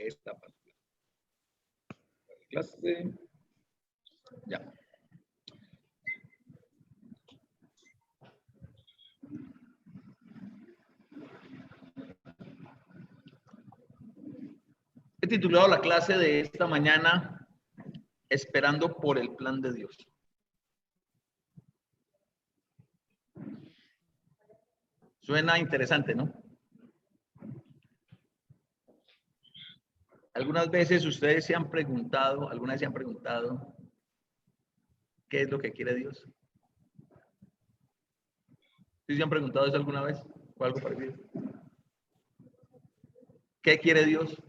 esta parte. Clase. Ya. He titulado la clase de esta mañana Esperando por el plan de Dios. Suena interesante, ¿no? Algunas veces ustedes se han preguntado, ¿qué es lo que quiere Dios? ¿Sí se han preguntado eso alguna vez? ¿O algo parecido? ¿Qué quiere Dios?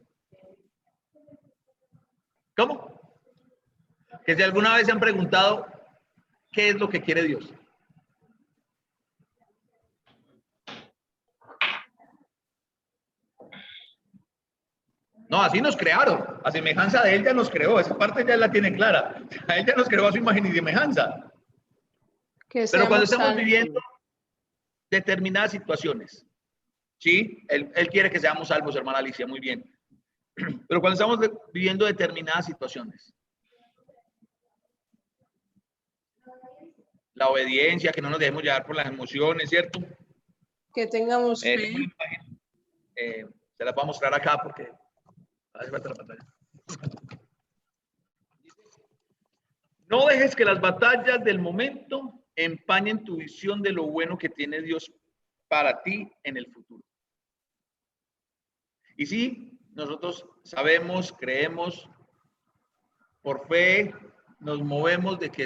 ¿Cómo? Que si alguna vez se han preguntado, ¿qué es lo que quiere Dios? No, así nos crearon. A semejanza de Él ya nos creó. Esa parte ya la tiene clara. A Él ya nos creó a su imagen y semejanza. Pero cuando estamos viviendo determinadas situaciones, ¿sí? Él quiere que seamos salvos, hermana Alicia, muy bien. Pero cuando estamos viviendo determinadas situaciones, la obediencia, que no nos dejemos llevar por las emociones, ¿cierto? Que tengamos fe. Se las voy a mostrar acá porque hace falta la pantalla. No dejes que las batallas del momento empañen tu visión de lo bueno que tiene Dios para ti en el futuro. Y sí, nosotros sabemos, creemos, por fe nos movemos de que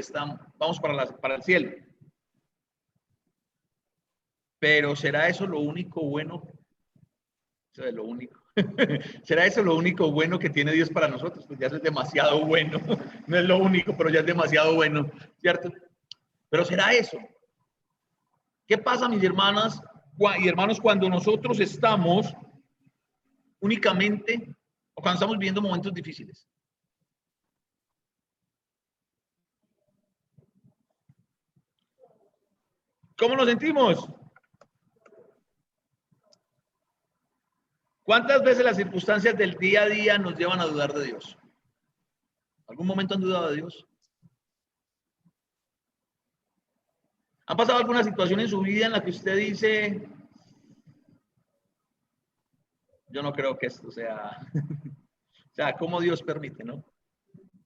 vamos para el cielo. Pero ¿será eso lo único bueno? Eso es lo único. ¿Será eso lo único bueno que tiene Dios para nosotros? Pues ya eso es demasiado bueno. No es lo único, pero ya es demasiado bueno, ¿cierto? Pero ¿será eso? ¿Qué pasa, mis hermanas y hermanos, cuando nosotros estamos únicamente o cuando estamos viviendo momentos difíciles? ¿Cómo nos sentimos? ¿Cuántas veces las circunstancias del día a día nos llevan a dudar de Dios? ¿Algún momento han dudado de Dios? ¿Ha pasado alguna situación en su vida en la que usted dice, yo no creo que esto sea, o sea, cómo Dios permite, ¿no?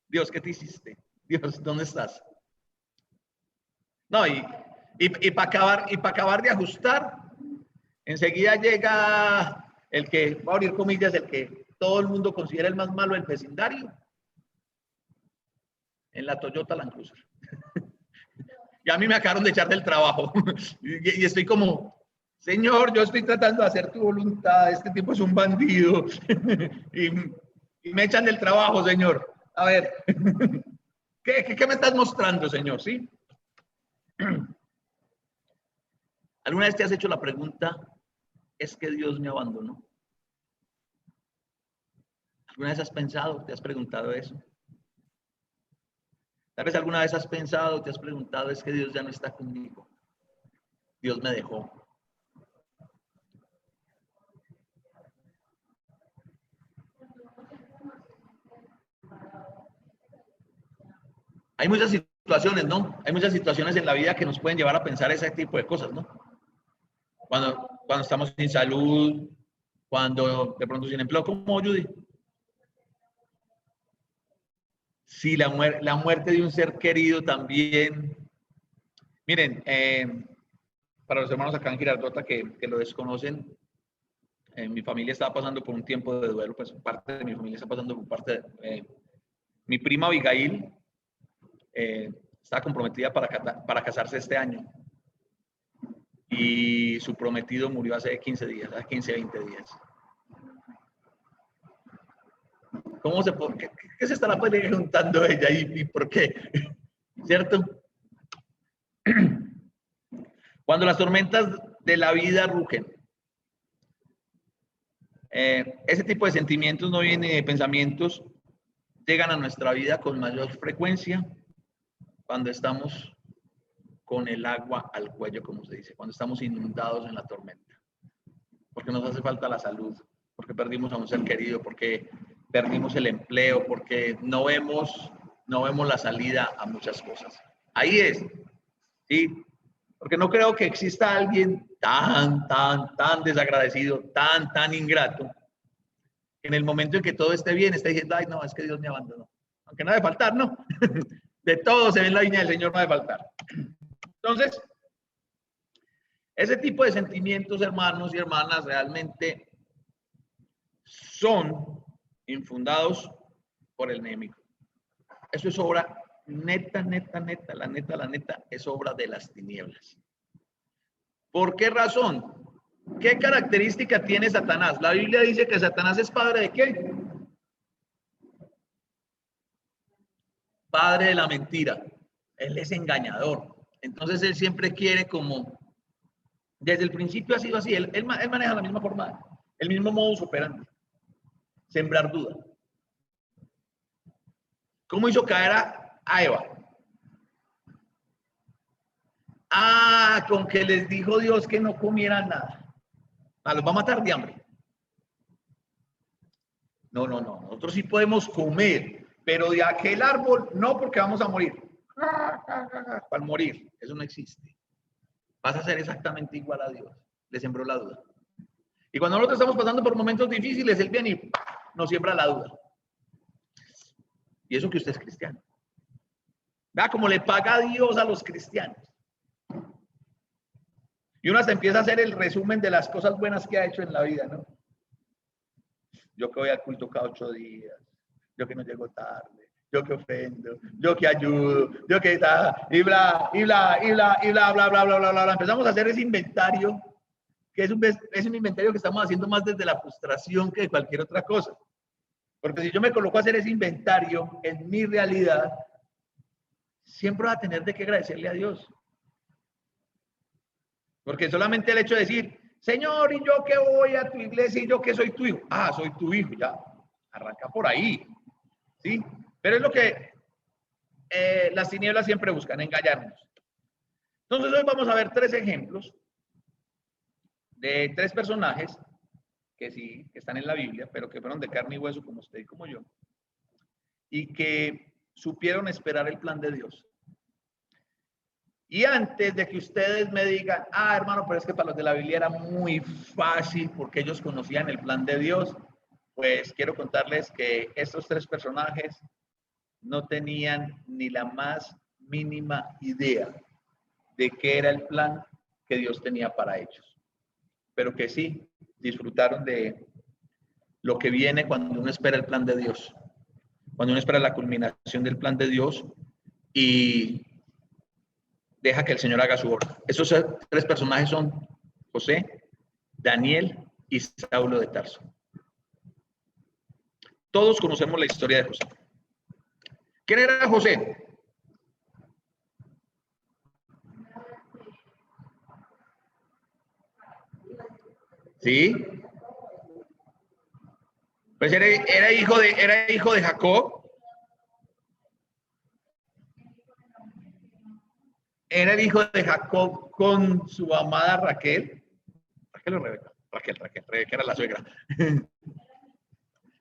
Dios, ¿qué te hiciste? Dios, ¿dónde estás? No, y para acabar de ajustar, enseguida llega el que, va a abrir comillas, el que todo el mundo considera el más malo del vecindario, en la Toyota Land Cruiser. Y a mí me acabaron de echar del trabajo. Y estoy como, Señor, yo estoy tratando de hacer tu voluntad, este tipo es un bandido. y me echan del trabajo, Señor. A ver, ¿qué me estás mostrando, Señor? ¿Sí? ¿Alguna vez te has hecho la pregunta, ¿es que Dios me abandonó? ¿Alguna vez has pensado, te has preguntado eso? Tal vez alguna vez has pensado, te has preguntado, es que Dios ya no está conmigo. Dios me dejó. Hay muchas situaciones, ¿no? Hay muchas situaciones en la vida que nos pueden llevar a pensar ese tipo de cosas, ¿no? Cuando estamos sin salud, cuando de pronto sin empleo, como Judy. Sí, la muerte de un ser querido también. Miren, para los hermanos acá en Girardota que lo desconocen, mi familia está pasando por un tiempo de duelo, pues parte de mi familia está pasando por parte de... mi prima Abigail está comprometida para casarse este año. Y su prometido murió hace 15 días, hace 15, 20 días. ¿Cómo qué se estará preguntando ella y por qué? ¿Cierto? Cuando las tormentas de la vida rugen, ese tipo de sentimientos no vienen de pensamientos, llegan a nuestra vida con mayor frecuencia cuando estamos con el agua al cuello, como se dice, cuando estamos inundados en la tormenta, porque nos hace falta la salud, porque perdimos a un ser querido, porque perdimos el empleo, porque no vemos la salida a muchas cosas. Ahí es, ¿sí? Porque no creo que exista alguien tan desagradecido, tan ingrato, que en el momento en que todo esté bien, esté diciendo, ay, no, es que Dios me abandonó. Aunque no ha de faltar, ¿no? De todo se ve en la viña del Señor, no ha de faltar. Entonces, ese tipo de sentimientos, hermanos y hermanas, realmente son infundados por el enemigo. Eso es obra neta, la neta, es obra de las tinieblas. ¿Por qué razón? ¿Qué característica tiene Satanás? La Biblia dice que Satanás es padre de ¿qué? Padre de la mentira. Él es engañador. Entonces él siempre quiere como, desde el principio ha sido así, él maneja la misma forma, el mismo modus operandi. Sembrar duda. ¿Cómo hizo caer a Eva? Con que les dijo Dios que no comieran nada. Los va a matar de hambre. No. Nosotros sí podemos comer, pero de aquel árbol no, porque vamos a morir. Para morir, eso no existe. Vas a ser exactamente igual a Dios. Le sembró la duda. Y cuando nosotros estamos pasando por momentos difíciles, Él viene y nos siembra la duda. Y eso que usted es cristiano. Vea cómo le paga a Dios a los cristianos. Y uno hasta empieza a hacer el resumen de las cosas buenas que ha hecho en la vida, ¿no? Yo que voy al culto cada 8 días, yo que no llego tarde, yo que ofendo, yo que ayudo, yo que está, y bla. Empezamos a hacer ese inventario, que es un inventario que estamos haciendo más desde la frustración que de cualquier otra cosa. Porque si yo me coloco a hacer ese inventario en mi realidad, siempre va a tener de qué agradecerle a Dios. Porque solamente el hecho de decir, Señor, y yo que voy a tu iglesia y yo que soy tu hijo. Soy tu hijo, ya. Arranca por ahí. ¿Sí? Pero es lo que las tinieblas siempre buscan, engañarnos. Entonces hoy vamos a ver 3 ejemplos de 3 personajes que sí, que están en la Biblia, pero que fueron de carne y hueso como usted y como yo, y que supieron esperar el plan de Dios. Y antes de que ustedes me digan, hermano, pero es que para los de la Biblia era muy fácil porque ellos conocían el plan de Dios, pues quiero contarles que estos 3 personajes no tenían ni la más mínima idea de qué era el plan que Dios tenía para ellos, pero que sí disfrutaron de lo que viene cuando uno espera el plan de Dios, cuando uno espera la culminación del plan de Dios y deja que el Señor haga su obra. Esos 3 personajes son José, Daniel y Saulo de Tarso. Todos conocemos la historia de José. ¿Quién era José? ¿Sí? Pues era hijo de Jacob. Era el hijo de Jacob con su amada Raquel. ¿Raquel o Rebeca? Rebeca era la suegra.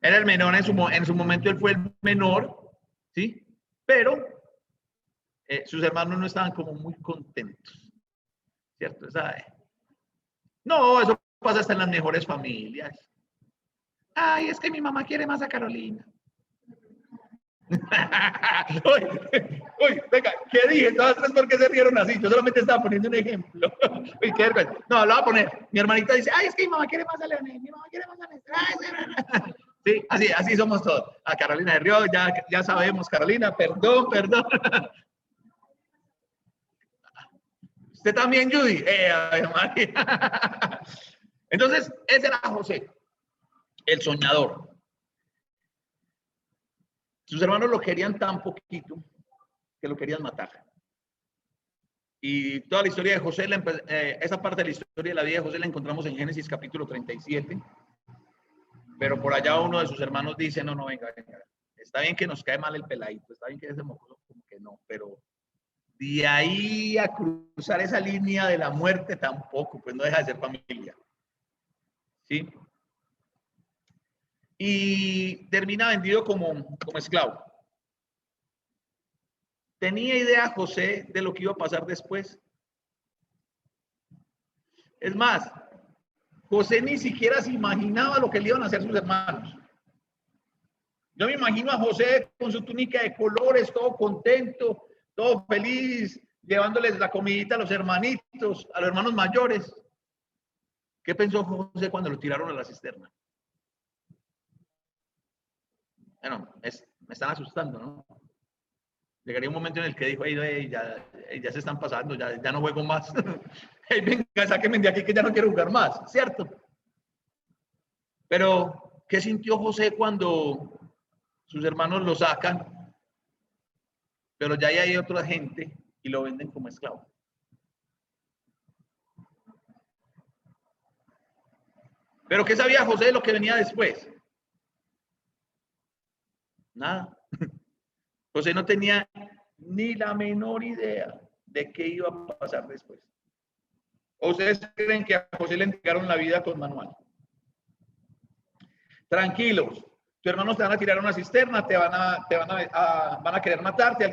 Era el menor en su momento, él fue el menor, ¿sí? Pero sus hermanos no estaban como muy contentos, ¿cierto? No, eso pasa hasta en las mejores familias. Es que mi mamá quiere más a Carolina. Uy, venga, ¿qué dije? Todas 3, ¿por qué se rieron así? Yo solamente estaba poniendo un ejemplo. Uy, qué vergüenza. No, lo voy a poner. Mi hermanita dice, es que mi mamá quiere más a Leonel, mi mamá quiere más a Leonel. Sí, así somos todos. A Carolina de Río, ya sabemos, Carolina, perdón. Usted también, Judy. Entonces, ese era José, el soñador. Sus hermanos lo querían tan poquito que lo querían matar. Y toda la historia de José, esa parte de la historia de la vida de José la encontramos en Génesis capítulo 37. Pero por allá uno de sus hermanos dice, no, venga. Está bien que nos cae mal el peladito, está bien que ese mocoso como que no, pero de ahí a cruzar esa línea de la muerte tampoco, pues no deja de ser familia. ¿Sí? y termina vendido como esclavo. ¿Tenía idea José de lo que iba a pasar después? Es más, José ni siquiera se imaginaba lo que le iban a hacer sus hermanos. Yo me imagino a José con su túnica de colores, todo contento, todo feliz, llevándoles la comidita a los hermanitos, a los hermanos mayores. ¿Qué pensó José cuando lo tiraron a la cisterna? Bueno, me están asustando, ¿no? Llegaría un momento en el que dijo, hey, ya se están pasando, ya no juego más. Hey, venga, sáquenme de aquí que ya no quiero jugar más, ¿cierto? Pero, ¿qué sintió José cuando sus hermanos lo sacan, pero ya hay otra gente y lo venden como esclavo? ¿Pero qué sabía José de lo que venía después? Nada. José no tenía ni la menor idea de qué iba a pasar después. ¿O ustedes creen que a José le entregaron la vida con manual? Tranquilos, tus hermanos te van a tirar a una cisterna, van a querer matarte,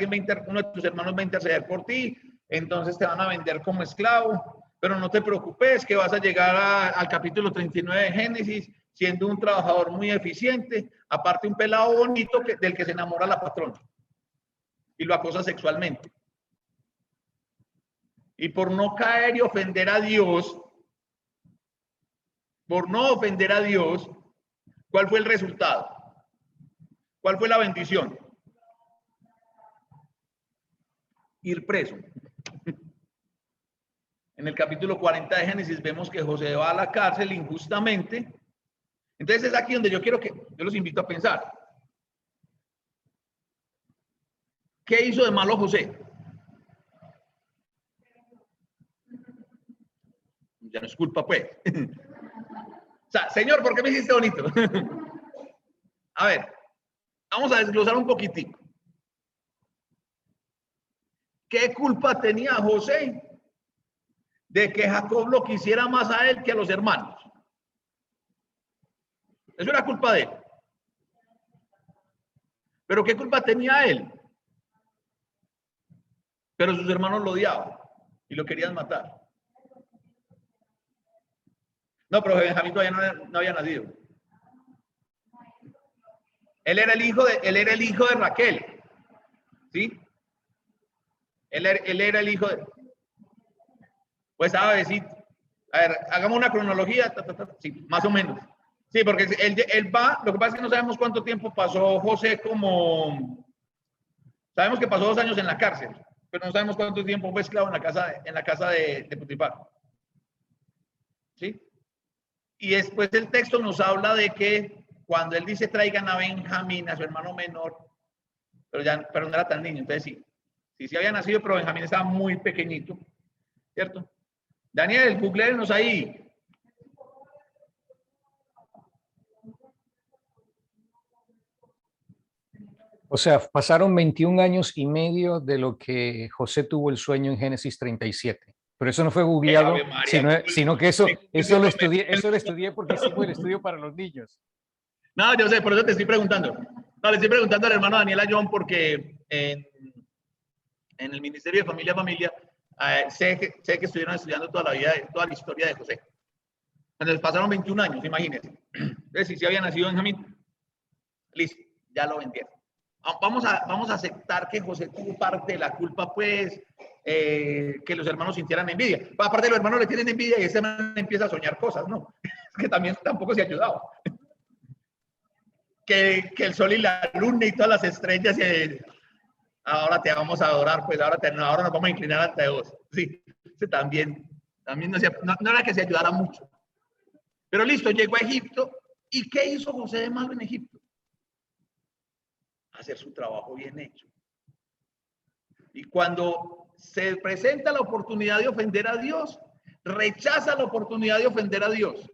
uno de tus hermanos va a interceder por ti, entonces te van a vender como esclavo, pero no te preocupes que vas a llegar al capítulo 39 de Génesis siendo un trabajador muy eficiente, aparte un pelado bonito del que se enamora la patrona y lo acosa sexualmente. Y por no caer y ofender a Dios, ¿cuál fue el resultado? ¿Cuál fue la bendición? Ir preso. En el capítulo 40 de Génesis vemos que José va a la cárcel injustamente. Entonces es aquí donde yo los invito a pensar. ¿Qué hizo de malo José? Ya no es culpa, pues. O sea, Señor, ¿por qué me hiciste bonito? A ver, vamos a desglosar un poquitico. ¿Qué culpa tenía José de que Jacob lo quisiera más a él que a los hermanos? Eso era culpa de él. ¿Pero qué culpa tenía él? Pero sus hermanos lo odiaban y lo querían matar. No, pero Benjamín todavía no había nacido. Él era el hijo de Raquel. ¿Sí? Él era el hijo de... Pues a ver, sí. A ver, hagamos una cronología. Sí, más o menos. Sí, porque él va, lo que pasa es que no sabemos cuánto tiempo pasó José como... Sabemos que pasó 2 años en la cárcel, pero no sabemos cuánto tiempo fue esclavo en la casa de Potifar. ¿Sí? Y después el texto nos habla de que cuando él dice traigan a Benjamín, a su hermano menor, pero no era tan niño, entonces sí había nacido, pero Benjamín estaba muy pequeñito, ¿cierto? Daniel, googleenos ahí. O sea, pasaron 21 años y medio de lo que José tuvo el sueño en Génesis 37. Pero eso no fue googleado, María, sino que eso lo estudié porque hicimos el estudio para los niños. No, yo sé, por eso te estoy preguntando. No, le estoy preguntando al hermano Daniel Ayón porque en el Ministerio de Familia, sé que estuvieron estudiando toda la historia de José. Entonces pasaron 21 años, imagínense. Entonces, si había nacido Benjamín, listo, ya lo vendieron. Vamos a aceptar que José tuvo parte de la culpa, pues, que los hermanos sintieran envidia. Aparte, los hermanos le tienen envidia y este man empieza a soñar cosas, ¿no? Es que también tampoco se ha ayudado. Que el sol y la luna y todas las estrellas, ahora te vamos a adorar, pues ahora nos vamos a inclinar ante vos. Sí, también no era que se ayudara mucho. Pero listo, llegó a Egipto. ¿Y qué hizo José de malo en Egipto? Hacer su trabajo bien hecho. Y cuando se presenta la oportunidad de ofender a Dios, rechaza la oportunidad de ofender a Dios.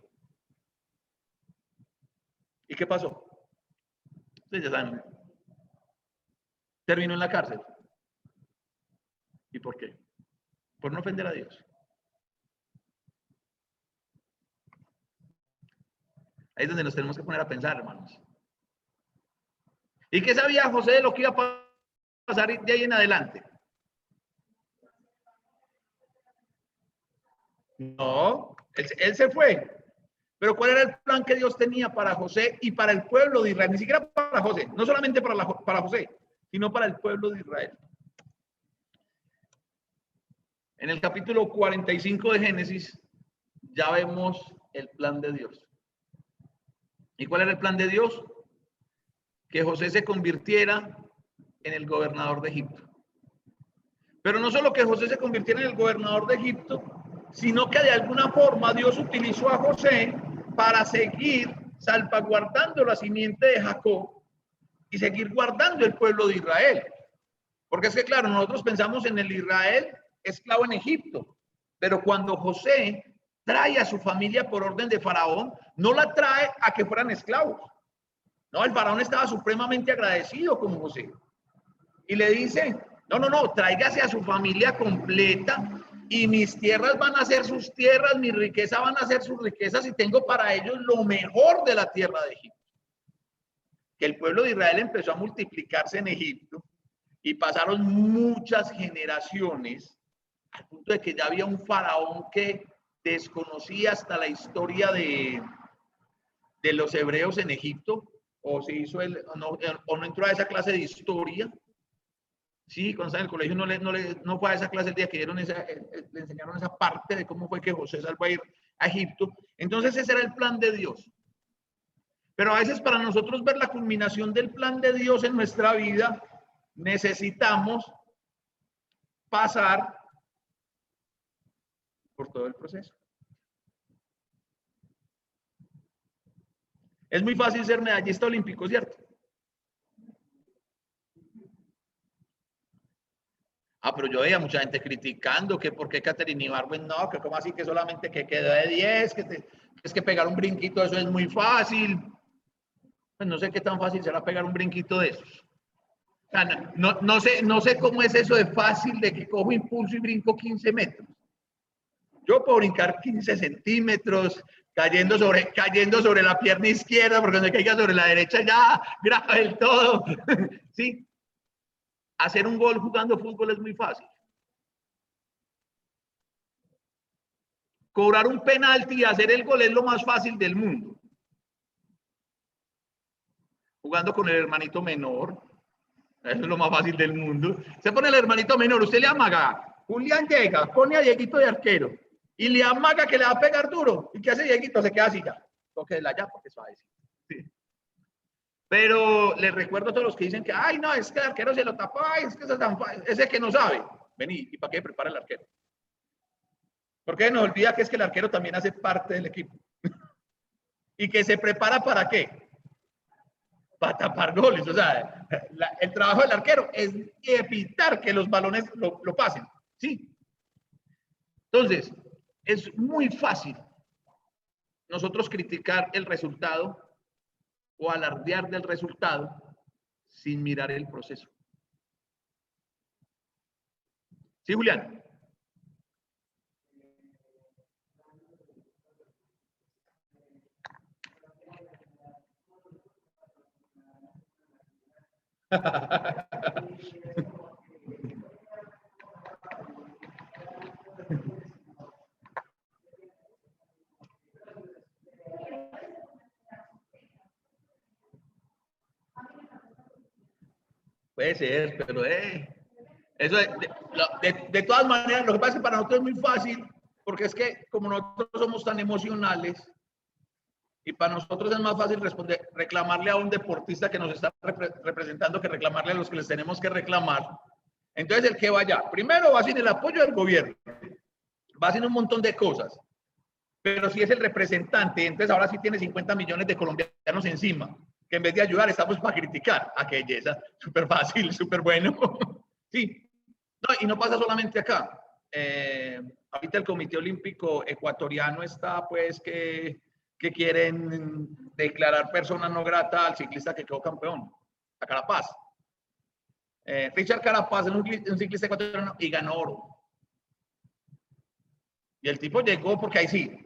¿Y qué pasó? Ustedes ya saben. Terminó en la cárcel. ¿Y por qué? Por no ofender a Dios. Ahí es donde nos tenemos que poner a pensar, hermanos. ¿Y qué sabía José de lo que iba a pasar de ahí en adelante? No, él se fue. Pero ¿cuál era el plan que Dios tenía para José y para el pueblo de Israel? Ni siquiera para José, no solamente para José, sino para el pueblo de Israel. En el capítulo 45 de Génesis ya vemos el plan de Dios. ¿Y cuál era el plan de Dios? Que José se convirtiera en el gobernador de Egipto. Pero no solo que José se convirtiera en el gobernador de Egipto, sino que de alguna forma Dios utilizó a José para seguir salvaguardando la simiente de Jacob y seguir guardando el pueblo de Israel. Porque es que, claro, nosotros pensamos en el Israel esclavo en Egipto, pero cuando José trae a su familia por orden de Faraón, no la trae a que fueran esclavos. No, el Faraón estaba supremamente agradecido con José. Y le dice, no, tráigase a su familia completa y mis tierras van a ser sus tierras, mi riqueza van a ser sus riquezas y tengo para ellos lo mejor de la tierra de Egipto. Que el pueblo de Israel empezó a multiplicarse en Egipto y pasaron muchas generaciones al punto de que ya había un faraón que desconocía hasta la historia de los hebreos en Egipto, o se hizo o no entró a esa clase de historia. Sí, cuando estaba en el colegio no fue a esa clase el día que le enseñaron esa parte de cómo fue que José salvó a ir a Egipto. Entonces ese era el plan de Dios. Pero a veces para nosotros ver la culminación del plan de Dios en nuestra vida, necesitamos pasar por todo el proceso. Es muy fácil ser medallista olímpico, ¿cierto? Pero yo veía mucha gente criticando que por qué Katherine Ibargüen no, que como así que solamente que quedó de 10, es que pegar un brinquito, eso es muy fácil. Pues no sé qué tan fácil será pegar un brinquito de esos. O sea, no sé cómo es eso de fácil de que cojo impulso y brinco 15 metros. Yo puedo brincar 15 centímetros, cayendo sobre la pierna izquierda, porque cuando caiga sobre la derecha ya graba el todo. ¿Sí? Hacer un gol jugando fútbol es muy fácil. Cobrar un penalti y hacer el gol es lo más fácil del mundo. Jugando con el hermanito menor, eso es lo más fácil del mundo. Se pone el hermanito menor, usted le amaga. Julián llega, pone a Dieguito de arquero y le amaga que le va a pegar duro. ¿Y qué hace Dieguito? Se queda así ya. Tóquela ya porque es fácil. Sí. Pero les recuerdo a todos los que dicen que, ay, no, es que el arquero se lo tapó, ay, es que eso es tan fácil. Ese que no sabe. Vení, ¿y para qué prepara el arquero? Porque nos olvida que es que el arquero también hace parte del equipo. ¿Y que se prepara para qué? Para tapar goles. O sea, el trabajo del arquero es evitar que los balones lo pasen. ¿Sí? Entonces, es muy fácil nosotros criticar el resultado o alardear del resultado sin mirar el proceso. ¿Sí, Julián? Puede ser, pero eso de todas maneras, lo que pasa es que para nosotros es muy fácil, porque es que como nosotros somos tan emocionales, y para nosotros es más fácil reclamarle a un deportista que nos está representando que reclamarle a los que les tenemos que reclamar. Entonces el que vaya, primero va sin el apoyo del gobierno, va haciendo un montón de cosas, pero si es el representante, entonces ahora sí tiene 50 millones de colombianos encima, que en vez de ayudar estamos para criticar. ¡Ah, qué belleza! Súper fácil, súper bueno. Sí. No, y no pasa solamente acá. Ahorita el Comité Olímpico Ecuatoriano está, pues, que quieren declarar persona no grata al ciclista que quedó campeón, a Carapaz. Richard Carapaz es un ciclista ecuatoriano y ganó oro. Y el tipo llegó porque ahí sí,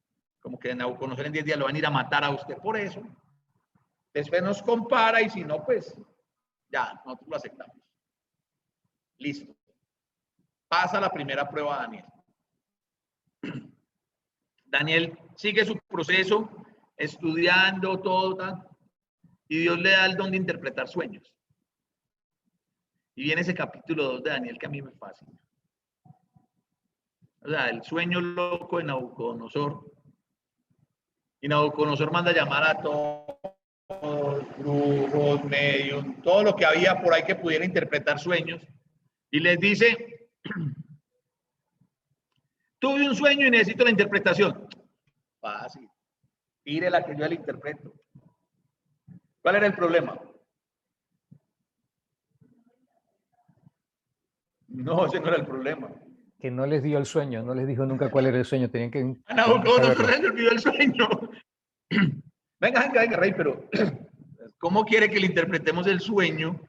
como que Nabucodonosor en 10 días lo van a ir a matar a usted por eso. Después nos compara y si no, pues ya, nosotros lo aceptamos. Listo. Pasa la primera prueba a Daniel. Daniel sigue su proceso, estudiando todo, tal, y Dios le da el don de interpretar sueños. Y viene ese capítulo 2 de Daniel que a mí me fascina. O sea, el sueño loco de Nabucodonosor. Y Nabucodonosor manda a llamar a todos, brujos, medios, todo lo que había por ahí que pudiera interpretar sueños. Y les dice, tuve un sueño y necesito la interpretación. Fácil. Tírela que yo la interpreto. ¿Cuál era el problema? No, ese no era el problema. Que no les dio el sueño, no les dijo nunca cuál era el sueño, tenían que... A Nabucodonosor se le olvidó el sueño. Venga, rey, pero ¿cómo quiere que le interpretemos el sueño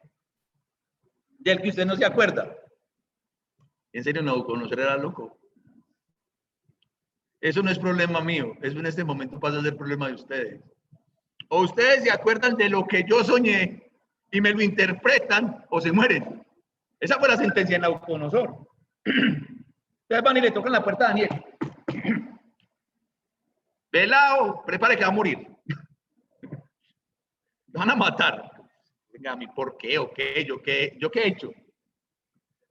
del que usted no se acuerda? En serio, Nabucodonosor era loco. Eso no es problema mío, eso en este momento pasa a ser problema de ustedes. O ustedes se acuerdan de lo que yo soñé y me lo interpretan o se mueren. Esa fue la sentencia de Nabucodonosor. Ustedes van y le tocan la puerta a Daniel. Velao, prepare que va a morir. Lo van a matar. Venga, a mí, ¿por qué? ¿O qué? ¿Yo qué he hecho?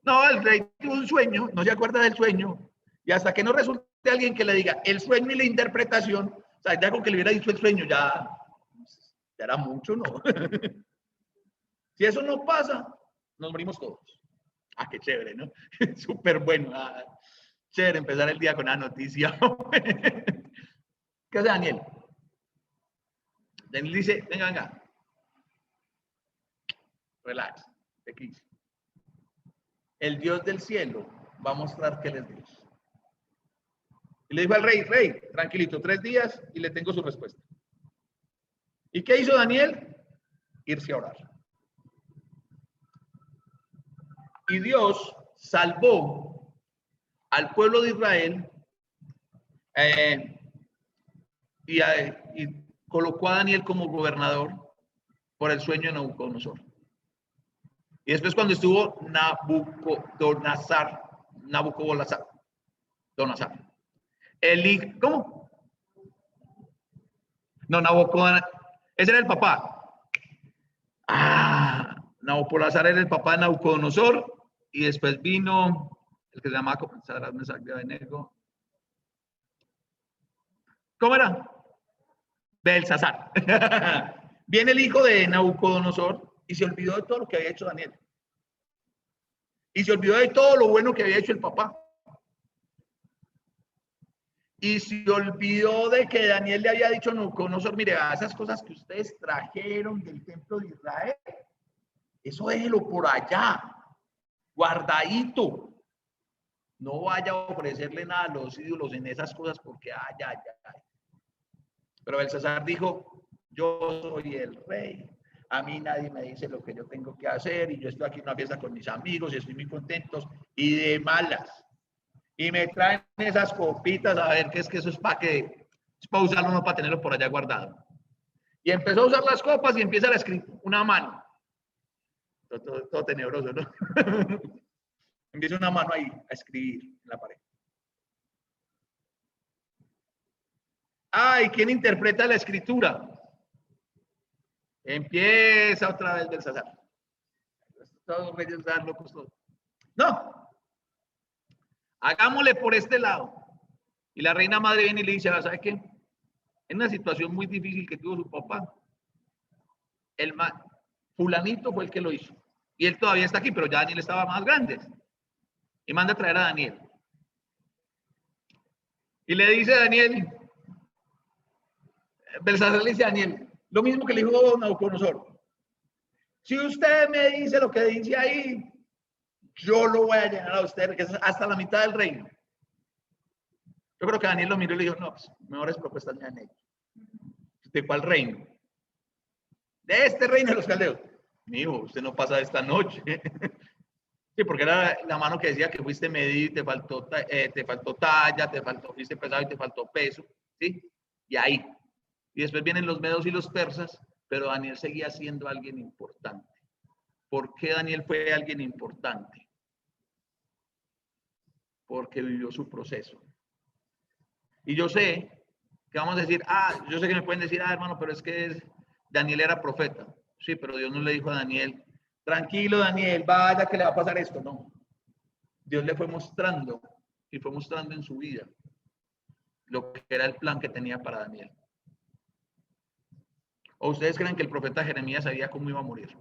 No, el rey tuvo un sueño, no se acuerda del sueño. Y hasta que no resulte alguien que le diga el sueño y la interpretación, o sea, ya con que le hubiera dicho el sueño, ya era mucho, ¿no? Si eso no pasa, nos morimos todos. Ah, qué chévere, ¿no? Súper bueno. Ah, chévere empezar el día con la noticia. ¿Qué hace Daniel? Daniel dice, venga. Relax. El Dios del cielo va a mostrar que él es Dios. Y le dijo al rey, tranquilito, 3 días y le tengo su respuesta. ¿Y qué hizo Daniel? Irse a orar. Y Dios salvó al pueblo de Israel y colocó a Daniel como gobernador por el sueño de Nabucodonosor. Y después cuando estuvo Nabucodonosor, ¿cómo? No, Nabucodonosor, ese era el papá. Nabucodonosor era el papá de Nabucodonosor y después vino el que se llamaba Abednego. ¿Cómo era? Belsasar. Viene el hijo de Nabucodonosor y se olvidó de todo lo que había hecho Daniel. Y se olvidó de todo lo bueno que había hecho el papá. Y se olvidó de que Daniel le había dicho a Nabucodonosor, mire, a esas cosas que ustedes trajeron del templo de Israel, eso déjelo por allá, guardadito. No vaya a ofrecerle nada a los ídolos en esas cosas porque, ay. Pero Belsasar dijo, yo soy el rey. A mí nadie me dice lo que yo tengo que hacer y yo estoy aquí en una fiesta con mis amigos y estoy muy contentos y de malas. Y me traen esas copitas a ver qué es que eso es para usarlo, no para tenerlo por allá guardado. Y empezó a usar las copas y empieza a escribir una mano. Todo tenebroso, ¿no? Empieza una mano ahí a escribir en la pared. ¿Y quién interpreta la escritura? Empieza otra vez Belsasar. Todos reyes dan locos todos. No. Hagámosle por este lado. Y la reina madre viene y le dice, ¿sabe qué? En una situación muy difícil que tuvo su papá, fulanito fue el que lo hizo. Y él todavía está aquí, pero ya Daniel estaba más grande. Y manda a traer a Daniel. Y le dice a Daniel, Belsasar le dice a Daniel, lo mismo que le dijo Nabucodonosor. Si usted me dice lo que dice ahí, yo lo voy a llenar a usted, que es hasta la mitad del reino. Yo creo que Daniel lo miró y le dijo, no, pues, mejores propuestas me han hecho. ¿De cuál reino? De este reino de los caldeos. Mijo, usted no pasa esta noche. Sí, porque era la mano que decía que fuiste medido y te faltó talla, fuiste pesado y te faltó peso. ¿Sí? Y ahí. Y después vienen los medos y los persas, pero Daniel seguía siendo alguien importante. ¿Por qué Daniel fue alguien importante? Porque vivió su proceso. Y yo sé que vamos a decir, yo sé que me pueden decir, hermano, pero es que Daniel era profeta. Sí, pero Dios no le dijo a Daniel, tranquilo Daniel, vaya que le va a pasar esto. No. Dios le fue mostrando y fue mostrando en su vida lo que era el plan que tenía para Daniel. ¿O ustedes creen que el profeta Jeremías sabía cómo iba a morir?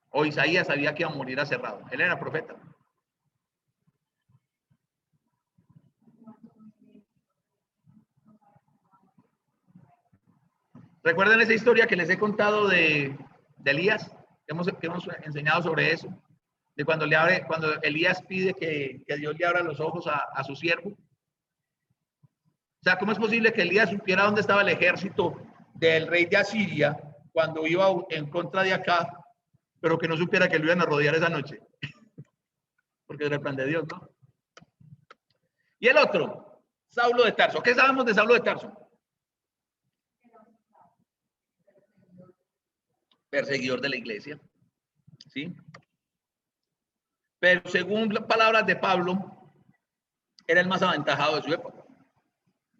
O Isaías sabía que iba a morir aserrado. Él era profeta. ¿Recuerdan esa historia que les he contado de Elías? Que hemos enseñado sobre eso. De cuando Elías pide que Dios le abra los ojos a su siervo. O sea, ¿cómo es posible que Elías supiera dónde estaba el ejército del rey de Asiria cuando iba en contra de acá, pero que no supiera que lo iban a rodear esa noche? Porque era el plan de Dios, ¿no? Y el otro, Saulo de Tarso. ¿Qué sabemos de Saulo de Tarso? Perseguidor de la iglesia, ¿sí? Pero según las palabras de Pablo, era el más aventajado de su época.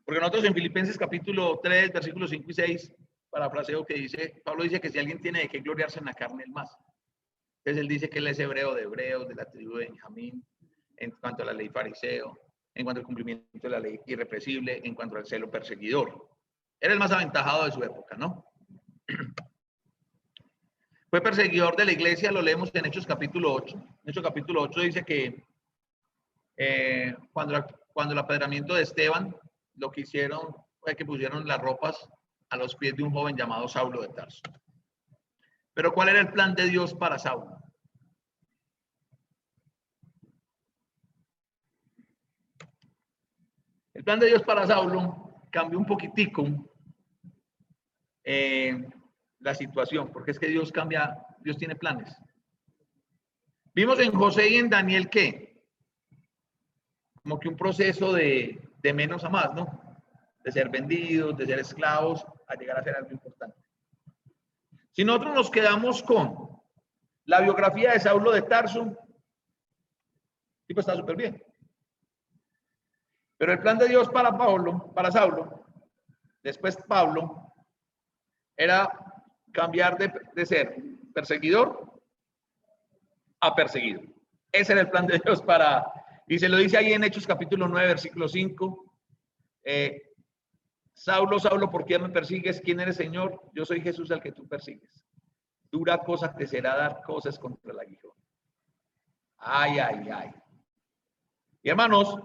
Porque nosotros en Filipenses capítulo 3, versículos 5 y 6, parafraseo que dice, Pablo dice que si alguien tiene de qué gloriarse en la carne, el más. Entonces él dice que él es hebreo de hebreos, de la tribu de Benjamín, en cuanto a la ley fariseo, en cuanto al cumplimiento de la ley irrepresible, en cuanto al celo perseguidor. Era el más aventajado de su época, ¿no? Fue perseguidor de la iglesia, lo leemos en Hechos capítulo 8. En Hechos capítulo 8 dice que cuando el apedramiento de Esteban, lo que hicieron fue que pusieron las ropas a los pies de un joven llamado Saulo de Tarso. Pero ¿cuál era el plan de Dios para Saulo? El plan de Dios para Saulo cambió un poquitico la situación, porque es que Dios tiene planes. Vimos en José y en Daniel que como que un proceso de menos a más, ¿no? De ser vendidos, de ser esclavos, a llegar a ser algo importante. Si nosotros nos quedamos con la biografía de Saulo de Tarso, tipo está súper bien. Pero el plan de Dios para Saulo, después Pablo, era cambiar de ser perseguidor a perseguido. Ese era el plan de Dios y se lo dice ahí en Hechos capítulo 9, versículo 5. Saulo, Saulo, ¿por qué me persigues? ¿Quién eres, Señor? Yo soy Jesús al que tú persigues. Dura cosa te será dar cosas contra el aguijón. Ay, ay, ay. Y hermanos,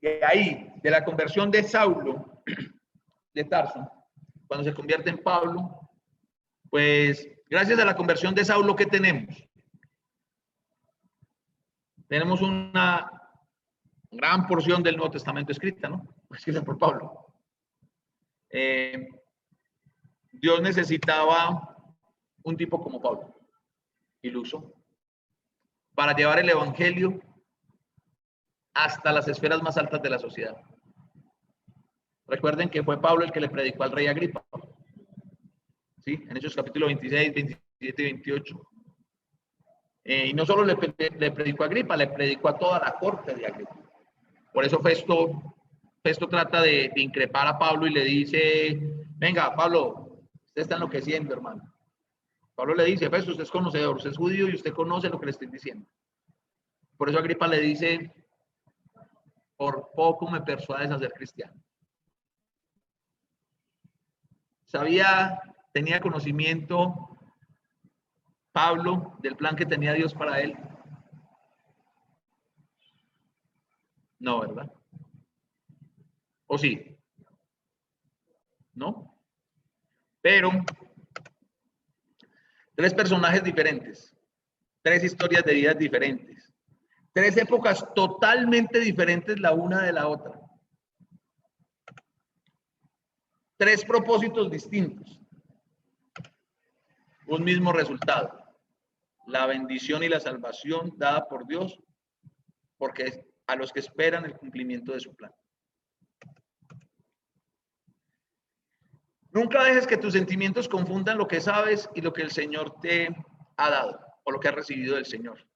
de ahí, de la conversión de Saulo de Tarso, cuando se convierte en Pablo, pues gracias a la conversión de Saulo, ¿qué tenemos? Tenemos una gran porción del Nuevo Testamento escrita, ¿no? Escrita por Pablo. Dios necesitaba un tipo como Pablo, y lo usó, para llevar el evangelio hasta las esferas más altas de la sociedad. Recuerden que fue Pablo el que le predicó al rey Agripa, ¿sí? En Hechos capítulo 26, 27 y 28. Y no solo le predicó a Agripa, le predicó a toda la corte de Agripa. Por eso Festo trata de increpar a Pablo y le dice, venga, Pablo, usted está enloqueciendo, hermano. Pablo le dice, Festo, usted es conocedor, usted es judío y usted conoce lo que le estoy diciendo. Por eso Agripa le dice, por poco me persuades a ser cristiano. Tenía conocimiento Pablo del plan que tenía Dios para él. No, ¿verdad? ¿O sí? ¿No? Pero 3 personajes diferentes, 3 historias de vidas diferentes, 3 épocas totalmente diferentes la una de la otra, 3 propósitos distintos, un mismo resultado, la bendición y la salvación dada por Dios, porque a los que esperan el cumplimiento de su plan. Nunca dejes que tus sentimientos confundan lo que sabes y lo que el Señor te ha dado o lo que has recibido del Señor.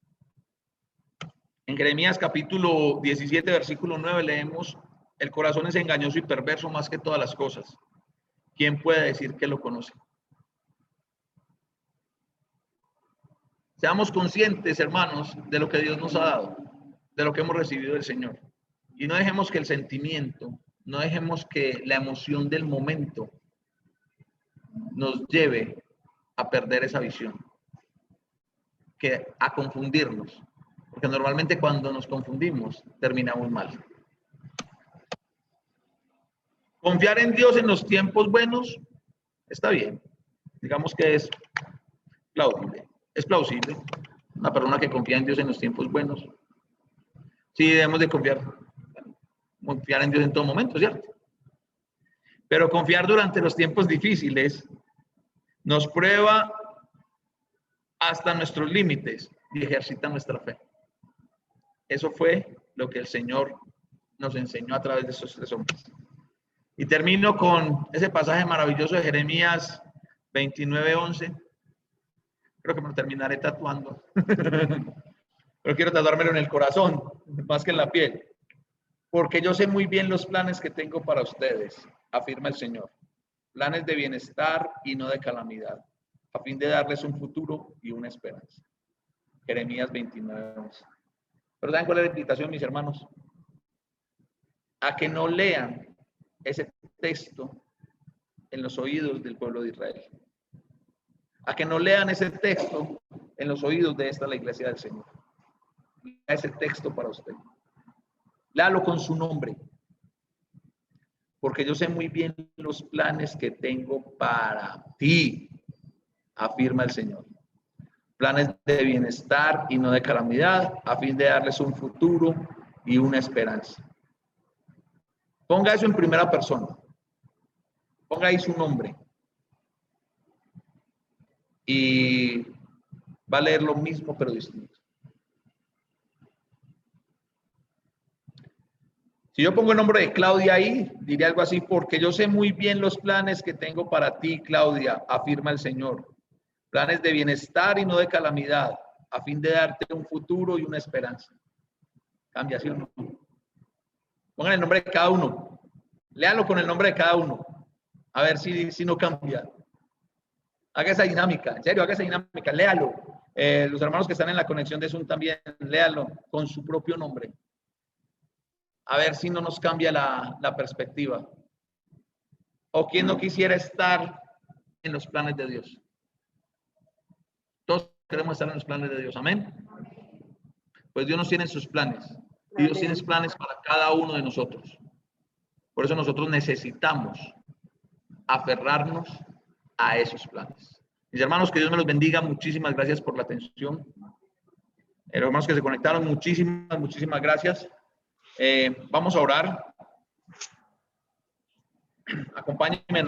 En Jeremías capítulo 17, versículo 9 leemos: el corazón es engañoso y perverso más que todas las cosas. ¿Quién puede decir que lo conoce? Seamos conscientes, hermanos, de lo que Dios nos ha dado, de lo que hemos recibido del Señor. Y no dejemos que el sentimiento, no dejemos que la emoción del momento nos lleve a perder esa visión, a confundirnos. Porque normalmente cuando nos confundimos, terminamos mal. Confiar en Dios en los tiempos buenos está bien. Digamos que es plausible. Es plausible. Una persona que confía en Dios en los tiempos buenos. Sí, debemos de confiar en Dios en todo momento, ¿cierto? Pero confiar durante los tiempos difíciles nos prueba hasta nuestros límites y ejercita nuestra fe. Eso fue lo que el Señor nos enseñó a través de esos 3 hombres. Y termino con ese pasaje maravilloso de Jeremías 29:11. Creo que me lo terminaré tatuando. Pero quiero tatuármelo en el corazón, más que en la piel. Porque yo sé muy bien los planes que tengo para ustedes, afirma el Señor. Planes de bienestar y no de calamidad, a fin de darles un futuro y una esperanza. Jeremías 29:11. Pero ¿saben cuál es la invitación, mis hermanos? A que no lean ese texto en los oídos del pueblo de Israel. A que no lean ese texto en los oídos de la iglesia del Señor. Lea ese texto para usted. Léalo con su nombre. Porque yo sé muy bien los planes que tengo para ti, afirma el Señor. Planes de bienestar y no de calamidad, a fin de darles un futuro y una esperanza. Ponga eso en primera persona. Ponga ahí su nombre. Y va a leer lo mismo, pero distinto. Si yo pongo el nombre de Claudia ahí, diré algo así: porque yo sé muy bien los planes que tengo para ti, Claudia, afirma el Señor. Planes de bienestar y no de calamidad, a fin de darte un futuro y una esperanza. ¿Cambia, sí o no? Pongan el nombre de cada uno. Léalo con el nombre de cada uno. A ver si no cambia. Haga esa dinámica. En serio, haga esa dinámica. Léalo. Los hermanos que están en la conexión de Zoom también, léalo con su propio nombre. A ver si no nos cambia la perspectiva. ¿O quién no quisiera estar en los planes de Dios? Todos queremos estar en los planes de Dios. Amén. Pues Dios nos tiene sus planes. Y Dios tiene planes para cada uno de nosotros. Por eso nosotros necesitamos aferrarnos a esos planes. Mis hermanos, que Dios me los bendiga. Muchísimas gracias por la atención. Los hermanos que se conectaron, muchísimas gracias. Vamos a orar. Acompáñenme